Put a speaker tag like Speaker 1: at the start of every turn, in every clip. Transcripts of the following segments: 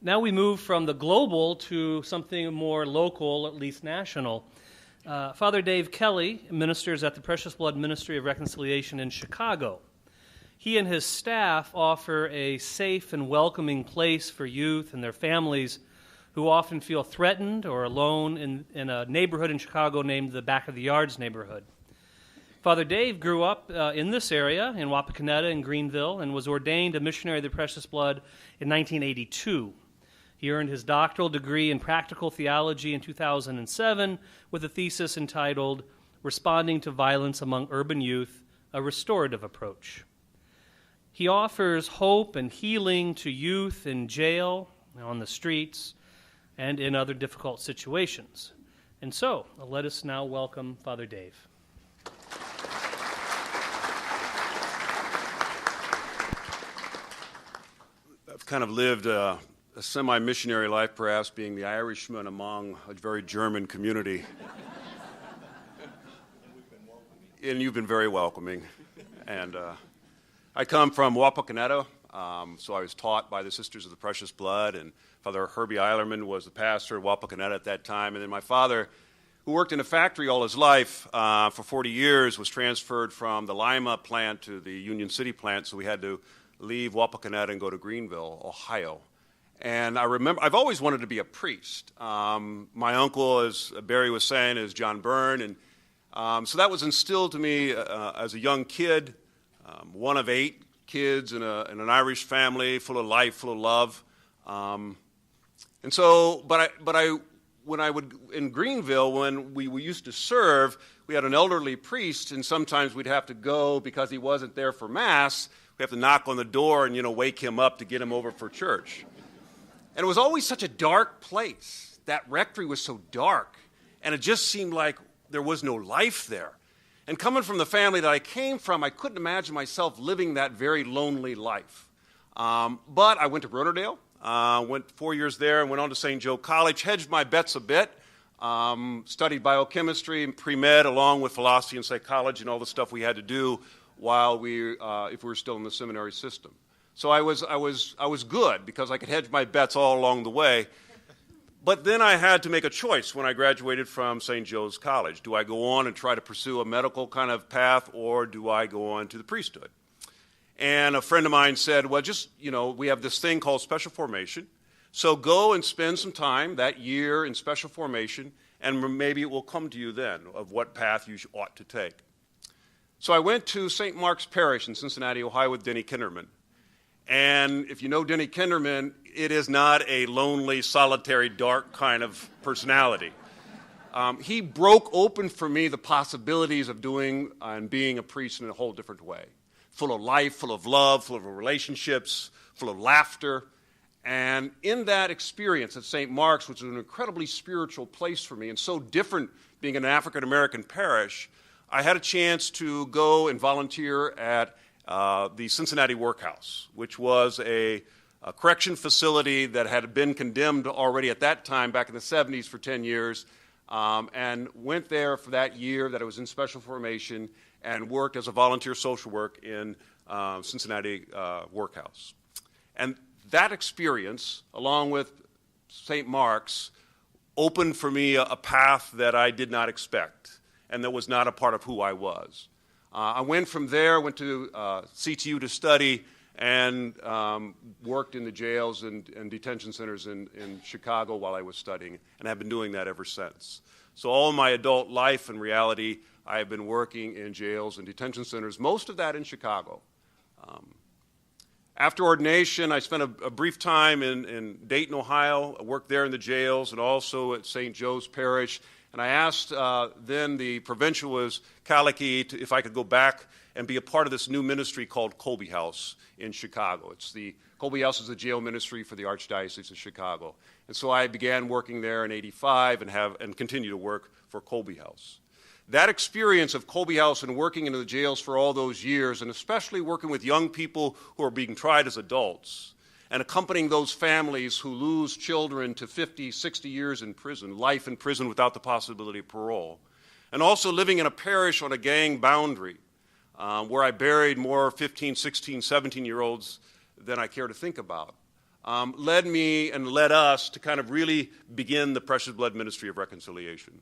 Speaker 1: Now we move from the global to something more local, at least national. Father Dave Kelly ministers at the Precious Blood Ministry of Reconciliation in Chicago. He and his staff offer a safe and welcoming place for youth and their families who often feel threatened or alone in a neighborhood in Chicago named the Back of the Yards neighborhood. Father Dave grew up in this area, in Wapakoneta and Greenville, and was ordained a missionary of the Precious Blood in 1982. He earned his doctoral degree in practical theology in 2007 with a thesis entitled Responding to Violence Among Urban Youth, a Restorative Approach. He offers hope and healing to youth in jail, on the streets, and in other difficult situations. And so, let us now welcome Father Dave.
Speaker 2: I've kind of lived a semi-missionary life, perhaps being the Irishman among a very German community. And you've been very welcoming. And I come from Wapakoneta, so I was taught by the Sisters of the Precious Blood, and Father Herbie Eilerman was the pastor at Wapakoneta at that time. And then my father, who worked in a factory all his life for 40 years, was transferred from the Lima plant to the Union City plant, so we had to leave Wapakoneta and go to Greenville, Ohio. And I remember, I've always wanted to be a priest. My uncle, as Barry was saying, is John Byrne, and so that was instilled to me as a young kid, one of 8 kids in an Irish family, full of life, full of love. And so, when I would, in Greenville, when we used to serve, we had an elderly priest, and sometimes we'd have to go because he wasn't there for Mass. We have to knock on the door and, wake him up to get him over for church. And it was always such a dark place. That rectory was so dark, and it just seemed like there was no life there. And coming from the family that I came from, I couldn't imagine myself living that very lonely life. But I went to Roterdale, went 4 years there, and went on to St. Joe College, hedged my bets a bit, studied biochemistry and pre-med along with philosophy and psychology and all the stuff we had to do while if we were still in the seminary system. So I was good because I could hedge my bets all along the way. But then I had to make a choice when I graduated from St. Joe's College. Do I go on and try to pursue a medical kind of path, or do I go on to the priesthood? And a friend of mine said, well, we have this thing called special formation, so go and spend some time that year in special formation, and maybe it will come to you then of what path you ought to take. So I went to St. Mark's Parish in Cincinnati, Ohio with Denny Kinderman. And if you know Denny Kinderman, it is not a lonely, solitary, dark kind of personality. He broke open for me the possibilities of doing and being a priest in a whole different way. Full of life, full of love, full of relationships, full of laughter. And in that experience at St. Mark's, which was an incredibly spiritual place for me and so different being in an African-American parish, I had a chance to go and volunteer at the Cincinnati Workhouse, which was a correction facility that had been condemned already at that time, back in the 70s, for 10 years, and went there for that year that I was in special formation and worked as a volunteer social work in Cincinnati Workhouse. And that experience, along with St. Mark's, opened for me a path that I did not expect and that was not a part of who I was. I went from there, went to CTU to study, and worked in the jails and detention centers in Chicago while I was studying, and have been doing that ever since. So all my adult life and reality, I have been working in jails and detention centers, most of that in Chicago. After ordination, I spent a brief time in Dayton, Ohio. I worked there in the jails and also at St. Joe's Parish. And I asked then the provincial was Kaliki if I could go back and be a part of this new ministry called Colby House in Chicago. Colby House is the jail ministry for the Archdiocese of Chicago. And so I began working there in '85 and continue to work for Colby House. That experience of Colby House and working in the jails for all those years, and especially working with young people who are being tried as adults, and accompanying those families who lose children to 50, 60 years in prison, life in prison without the possibility of parole, and also living in a parish on a gang boundary where I buried more 15, 16, 17-year-olds than I care to think about. led me and led us to kind of really begin the Precious Blood Ministry of Reconciliation.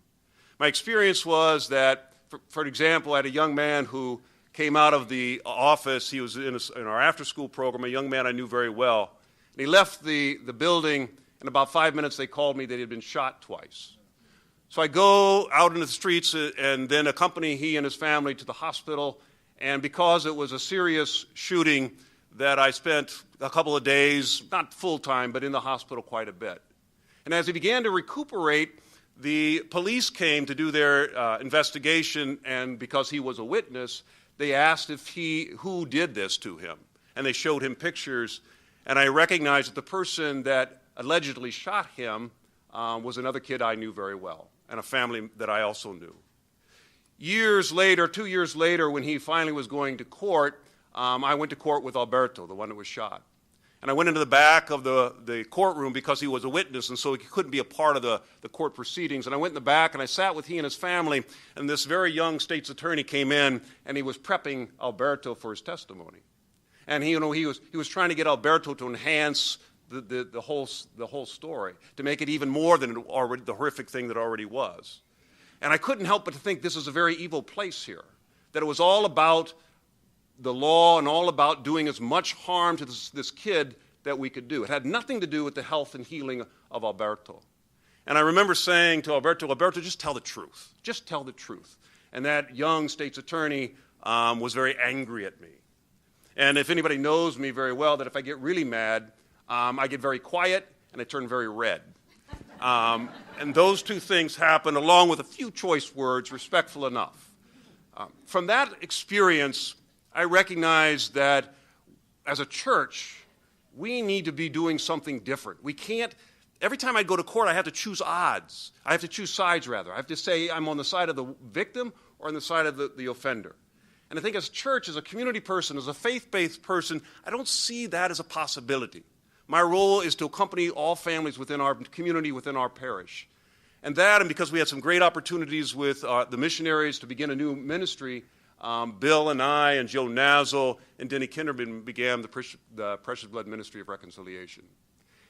Speaker 2: My experience was that, for example, I had a young man who came out of the office. He was in our after-school program, a young man I knew very well. And he left the building. In about 5 minutes, they called me that he had been shot twice. So I go out into the streets and then accompany he and his family to the hospital. And because it was a serious shooting, that I spent a couple of days, not full-time, but in the hospital quite a bit. And as he began to recuperate, the police came to do their investigation, and because he was a witness, they asked who did this to him. And they showed him pictures, and I recognized that the person that allegedly shot him was another kid I knew very well, and a family that I also knew. 2 years later, when he finally was going to court, I went to court with Alberto, the one that was shot. And I went into the back of the courtroom because he was a witness, and so he couldn't be a part of the court proceedings. And I went in the back, and I sat with he and his family, and this very young state's attorney came in, and he was prepping Alberto for his testimony. And he was trying to get Alberto to enhance the whole story, to make it even more than the horrific thing that it already was. And I couldn't help but to think this is a very evil place here, that it was all about the law and all about doing as much harm to this kid that we could do. It had nothing to do with the health and healing of Alberto. And I remember saying to Alberto, just tell the truth. Just tell the truth. And that young state's attorney was very angry at me. And if anybody knows me very well, that if I get really mad, I get very quiet and I turn very red. And those two things happen along with a few choice words, respectful enough. From that experience, I recognize that as a church, we need to be doing something different. We can't, every time I go to court, I have to choose odds. I have to choose sides, rather. I have to say I'm on the side of the victim or on the side of the offender. And I think as a church, as a community person, as a faith-based person, I don't see that as a possibility. My role is to accompany all families within our community, within our parish. And because we had some great opportunities with the missionaries to begin a new ministry, Bill and I and Joe Nazel and Denny Kinderman began the Precious Blood Ministry of Reconciliation.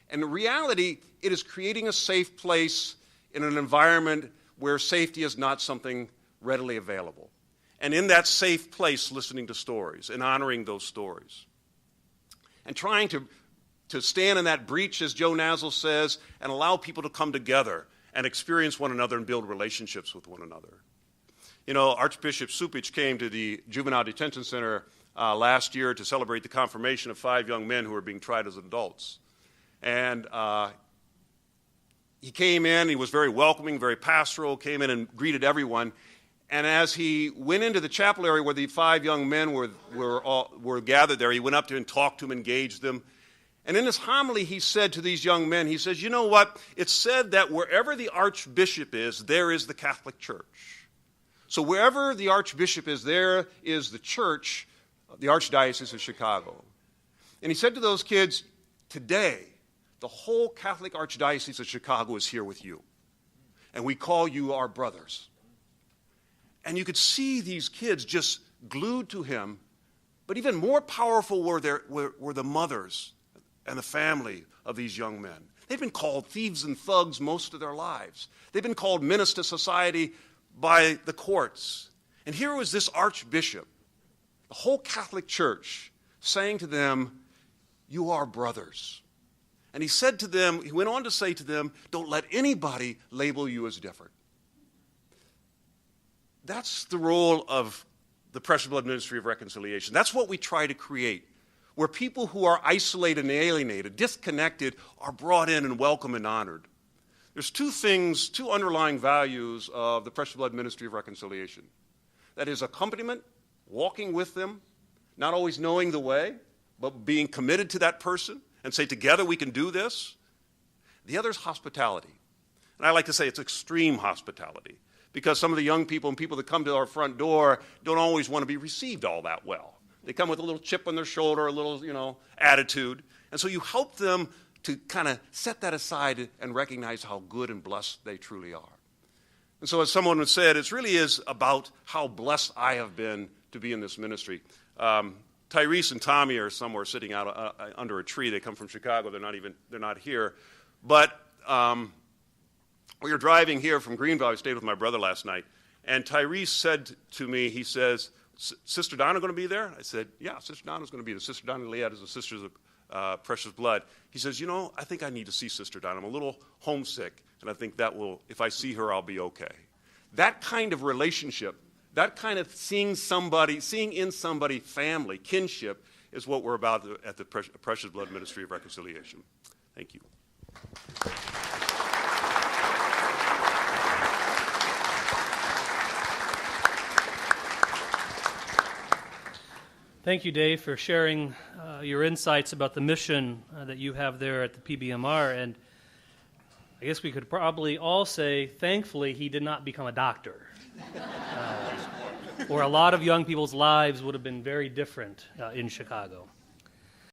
Speaker 2: And in reality, it is creating a safe place in an environment where safety is not something readily available. And in that safe place, listening to stories and honoring those stories. And trying to stand in that breach, as Joe Nazel says, and allow people to come together and experience one another and build relationships with one another. You know, Archbishop C.P.P.S came to the Juvenile Detention Center last year to celebrate the confirmation of 5 young men who were being tried as adults. And he came in, he was very welcoming, very pastoral, came in and greeted everyone. And as he went into the chapel area where the 5 young men were gathered there, he went up to them and talked to them, engaged them. And in his homily, he said to these young men, he says, you know what? It's said that wherever the archbishop is, there is the Catholic Church. So wherever the archbishop is, there is the church, the Archdiocese of Chicago. And he said to those kids, today, the whole Catholic Archdiocese of Chicago is here with you. And we call you our brothers. And you could see these kids just glued to him. But even more powerful were the mothers and the family of these young men. They've been called thieves and thugs most of their lives. They've been called menace to society by the courts. And here was this archbishop, the whole Catholic Church, saying to them, you are brothers. And he went on to say to them, don't let anybody label you as different. That's the role of the Precious Blood Ministry of Reconciliation. That's what we try to create, where people who are isolated and alienated, disconnected, are brought in and welcomed and honored. There's two underlying values of the Precious Blood Ministry of Reconciliation. That is accompaniment, walking with them, not always knowing the way, but being committed to that person and say, together we can do this. The other is hospitality. And I like to say it's extreme hospitality, because some of the young people and people that come to our front door don't always want to be received all that well. They come with a little chip on their shoulder, a little, attitude. And so you help them to kind of set that aside and recognize how good and blessed they truly are. And so as someone said, it really is about how blessed I have been to be in this ministry. Tyrese and Tommy are somewhere sitting out under a tree. They come from Chicago. They're not here. But we were driving here from Greenville. I stayed with my brother last night. And Tyrese said to me, he says, Sister Donna going to be there? I said, yeah, Sister Donna's going to be there. Sister Donna Leatt is the Sisters of Precious Blood. He says, I think I need to see Sister Donna. I'm a little homesick, and I think that will, if I see her, I'll be okay. That kind of relationship, that kind of seeing in somebody family, kinship, is what we're about at the Precious Blood Ministry of Reconciliation. Thank you.
Speaker 1: Thank you, Dave, for sharing your insights about the mission that you have there at the PBMR. And I guess we could probably all say, thankfully, he did not become a doctor. Or a lot of young people's lives would have been very different in Chicago.